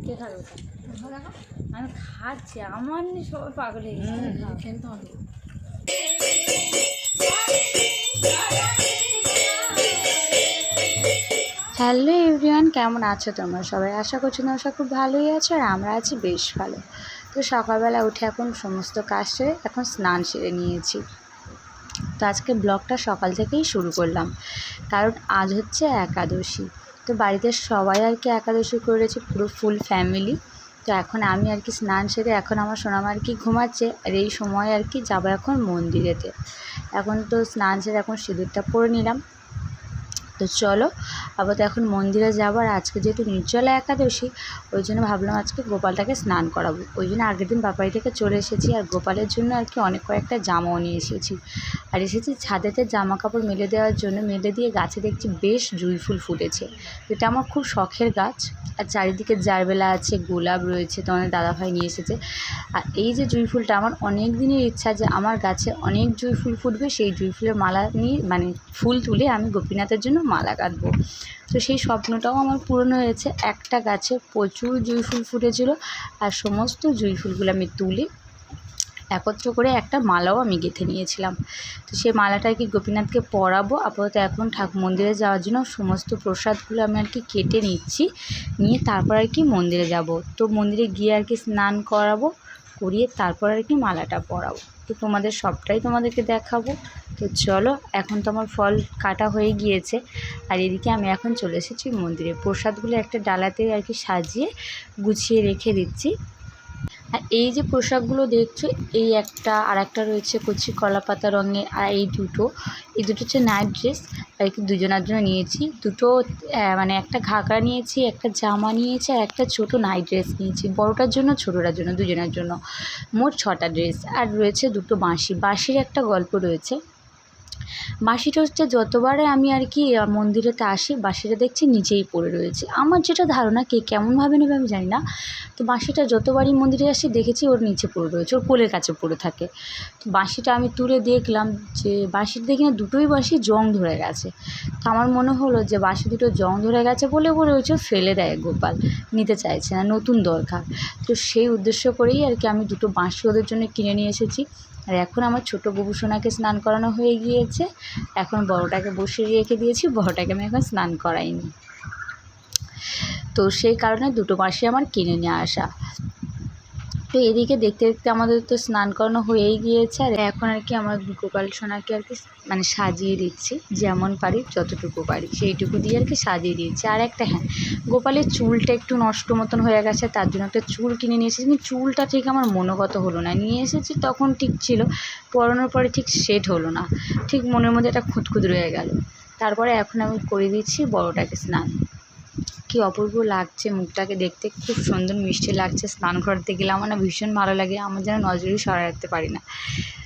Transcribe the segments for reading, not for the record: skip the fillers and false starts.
কে খাবে ওটা? আমি খাচ্ছি, আমার নিয়ে সবাই পাগল হয়ে গেছে। খেলতে হবে। হ্যালো এভরিওয়ান, কেমন আছো তোমরা সবাই? আশা করছি তোমরা সব খুব ভালোই আছো, আর আমরা আছি বেশ ভালো। তো সকালবেলা উঠে এখন সমস্ত কাজ সেরে এখন স্নান সেরে নিয়েছি। তো আজকে ব্লগটা সকাল থেকেই শুরু করলাম, কারণ আজ হচ্ছে একাদশী। তো বাড়িতে সবাই আর কি একাদশী করেছে, পুরো ফুল ফ্যামিলি। তো এখন আমি আর কি স্নান সেরে এখন আমার সোনামা আর কি ঘুমাচ্ছে, আর এই সময় আর কি যাবো এখন মন্দিরেতে। এখন তো স্নান সেরে এখন সিঁদুরটা পরে নিলাম। তো চলো আবার তো এখন মন্দিরে যাবো, আর আজকে যেহেতু নির্জলা একাদশী, ওই জন্য ভাবলাম আজকে গোপালটাকে স্নান করাবো। ওই জন্য আগের দিন বাপাই থেকে চলে এসেছি, আর গোপালের জন্য আর কি অনেক কয়েকটা জামাও নিয়ে এসেছি। আর এসেছি ছাদেতে জামা কাপড় মেলে দেওয়ার জন্য। মেলে দিয়ে গাছে দেখছি বেশ জুঁই ফুল ফুটেছে, এটা আমার খুব শখের গাছ। আর চারিদিকে জারবেলা আছে, গোলাপ রয়েছে, তোমাদের দাদাভাই নিয়ে এসেছে। আর এই যে জুঁই ফুলটা আমার অনেক দিনের ইচ্ছা যে আমার গাছে অনেক জুঁই ফুল ফুটবে, সেই জুঁই ফুলের মালা নিয়ে মানে ফুল তুলে আমি গোপীনাথের জন্য মালা গাঁথবো। তো সেই স্বপ্নটাও আমার পূরণ হয়েছে। একটা গাছে প্রচুর জুঁই ফুল ফুটেছিল, আর সমস্ত জুঁই ফুলগুলো আমি তুলে একত্র করে একটা মালাও আমি গেঁথে নিয়েছিলাম। তো সেই মালাটা আর কি গোপীনাথকে পরাবো। আপাতত এখন মন্দিরে যাওয়ার জন্য সমস্ত প্রসাদগুলো আমি আর কি কেটে নিচ্ছি, নিয়ে তারপর আর কি মন্দিরে যাব। তো মন্দিরে গিয়ে আর কি স্নান করাবো, করিয়ে তারপর আর কি মালাটা পরাবো। তো তোমাদের সবটাই তোমাদেরকে দেখাবো। তো চলো, এখন তো আমার ফল কাটা হয়ে গিয়েছে, আর এদিকে আমি এখন চলে এসেছি মন্দিরে। প্রসাদগুলো একটা ডালাতে আর কি সাজিয়ে গুছিয়ে রেখে দিচ্ছি। আর এই যে পোশাকগুলো দেখছো, এই একটা আর একটা রয়েছে কচি কলা পাতা রঙের, আর এই দুটো হচ্ছে নাইট ড্রেস আর কি দুজনের জন্য নিয়েছি। দুটো মানে একটা ঘাগরা নিয়েছি, একটা জামা নিয়েছি, আর একটা ছোটো নাইট ড্রেস নিয়েছি, বড়টার জন্য ছোটোটার জন্য, দুজনের জন্য। মোট 6টা ড্রেস। আর রয়েছে দুটো বাঁশির একটা গল্প রয়েছে। বাঁশিটা হচ্ছে যতবারে আমি আর কি মন্দিরেতে আসি, বাঁশিটা দেখছি নিচেই পড়ে রয়েছে। আমার যেটা ধারণা, কে কেমনভাবে নেবে আমি জানি না। তো বাঁশিটা যতবারই মন্দিরে আসি দেখেছি ওর নিচে পড়ে রয়েছে, ওর কোলের কাছে পড়ে থাকে। তো বাঁশিটা আমি তুলে দেখলাম যে বাঁশির দেখি না দুটোই বাঁশি জং ধরে গেছে। তো আমার মনে হলো যে বাঁশি দুটো জং ধরে গেছে বলে রয়েছে ফেলে দেয় গোপাল, নিতে চাইছে না, নতুন দরকার। তো সেই উদ্দেশ্য করেই আর কি আমি দুটো বাঁশি ওদের জন্য কিনে নিয়ে এসেছি। আর এখন আমার ছোটো গোপুসোনাকে স্নান করানো হয়ে গিয়েছে, এখন বড়টাকে বসিয়ে রেখে দিয়েছি, বড়টাকে আমি এখন স্নান করাইনি। তো সেই কারণে দুটো বাঁশি আমার কিনে নিয়ে আসা। তো এদিকে দেখতে দেখতে আমাদের তো স্নান করানো হয়েই গিয়েছে, আর এখন আর কি আমার গোপাল সোনাকে আর কি মানে সাজিয়ে দিচ্ছি, যেমন পারি যতটুকু পারি সেইটুকু দিয়ে আর কি সাজিয়ে দিয়েছি। আর একটা হ্যাঁ, গোপালের চুলটা একটু নষ্ট মতন হয়ে গেছে, তার জন্য একটা চুল কিনে নিয়ে এসেছি। কিন্তু চুলটা ঠিক আমার মনোগত হলো না, নিয়ে এসেছি তখন ঠিক ছিল, পরানোর পরে ঠিক সেট হলো না, ঠিক মনের মধ্যে একটা খুঁতখুঁত রয়ে গেল। তারপরে এখন আমি করে দিচ্ছি বড়টাকে স্নান। কি অপূর্ব লাগছে, মুখটাকে দেখতে খুব সুন্দর মিষ্টি লাগছে। স্নান করতে গেলে আমার না ভীষণ ভালো লাগে, আমার যেন নজরই সরাই রাখতে পারি না।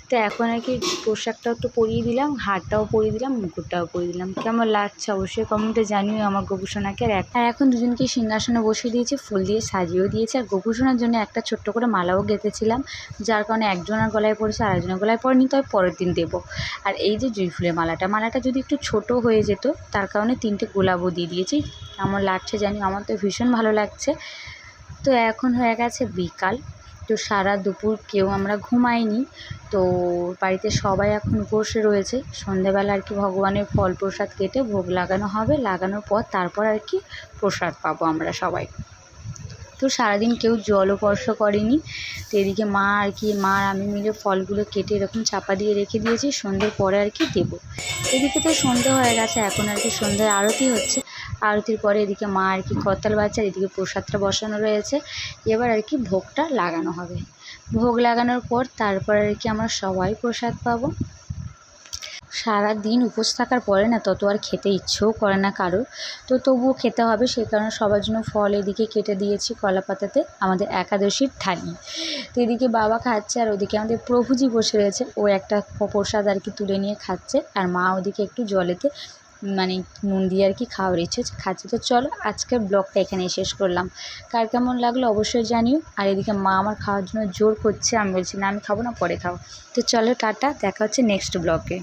তো এখন আর কি পোশাকটাও তো পরিয়ে দিলাম, হারটাও পরিয়ে দিলাম, মুকুটটাও পরিয়ে দিলাম। কেমন লাগছে অবশ্যই কমেন্টে জানিও আমার গোপুসোনাকে। আর এখন দুজনকে সিংহাসনে বসিয়ে দিয়েছি, ফুল দিয়ে সাজিয়েও দিয়েছি। আর গোপুসোনার জন্য একটা ছোট্ট করে মালাও গেঁথেছিলাম, যার কারণে একজনের গলায় পড়েছে, আরেকজনের গলায় পড়েনি, তবে পরের দিন দেবো। আর এই যে জুঁই ফুলের মালাটা যদি একটু ছোট হয়ে যেত, তার কারণে 3টে গোলাপও দিয়ে দিয়েছি। কেমন লাগছে জানি, আমার তো ভীষণ ভালো লাগছে। তো এখন হয়ে গেছে বিকাল, তো সারা দুপুর কেউ আমরা ঘুমাইনি। তো বাড়িতে সবাই এখন বসে রয়েছে। সন্ধ্যেবেলা আর কি ভগবানের ফল প্রসাদ কেটে ভোগ লাগানো হবে, লাগানোর পর তারপর আর কি প্রসাদ পাবো আমরা সবাই। তো সারাদিন কেউ জলও স্পর্শ করেনি। তো এদিকে মা আর আমি মিলে ফলগুলো কেটে এরকম চাপা দিয়ে রেখে দিয়েছি, সন্ধ্যের পরে আর কি দেবো। এদিকে তো সন্ধ্যে হয়ে গেছে, এখন আর কি সন্ধ্যায় আরতি হচ্ছে। আরতির পরে এদিকে মা আর কি করতাল বাজছে, আর এদিকে প্রসাদটা বসানো রয়েছে। এবার আর কি ভোগটা লাগানো হবে। ভোগ লাগানোর পর তারপর আর কি আমরা সবাই প্রসাদ পাবো। সারা দিন উপোস থাকার পরে না তত আর খেতে ইচ্ছেও করে না কারোর, তো তবুও খেতে হবে, সেই কারণে সবার জন্য ফল এদিকে কেটে দিয়েছি কলা পাতাতে, আমাদের একাদশীর থালি। তো এদিকে বাবা খাচ্ছে, আর ওদিকে আমাদের প্রভুজি বসে রয়েছে, ও একটা প্রসাদ আর কি তুলে নিয়ে খাচ্ছে, আর মা ওদিকে একটু জলেতে মানে নুন দিয়ে আর কি খাওয়ার ইচ্ছে খাচ্ছে। তো চলো আজকের ব্লগটা এখানেই শেষ করলাম। কার কেমন লাগলো অবশ্যই জানিও। আর এদিকে মা আমার খাওয়ার জন্য জোর করছে, আমি বলছি না আমি খাবো না, পরে খাবো। তো চলো টাটা, দেখা হচ্ছে নেক্সট ব্লগে।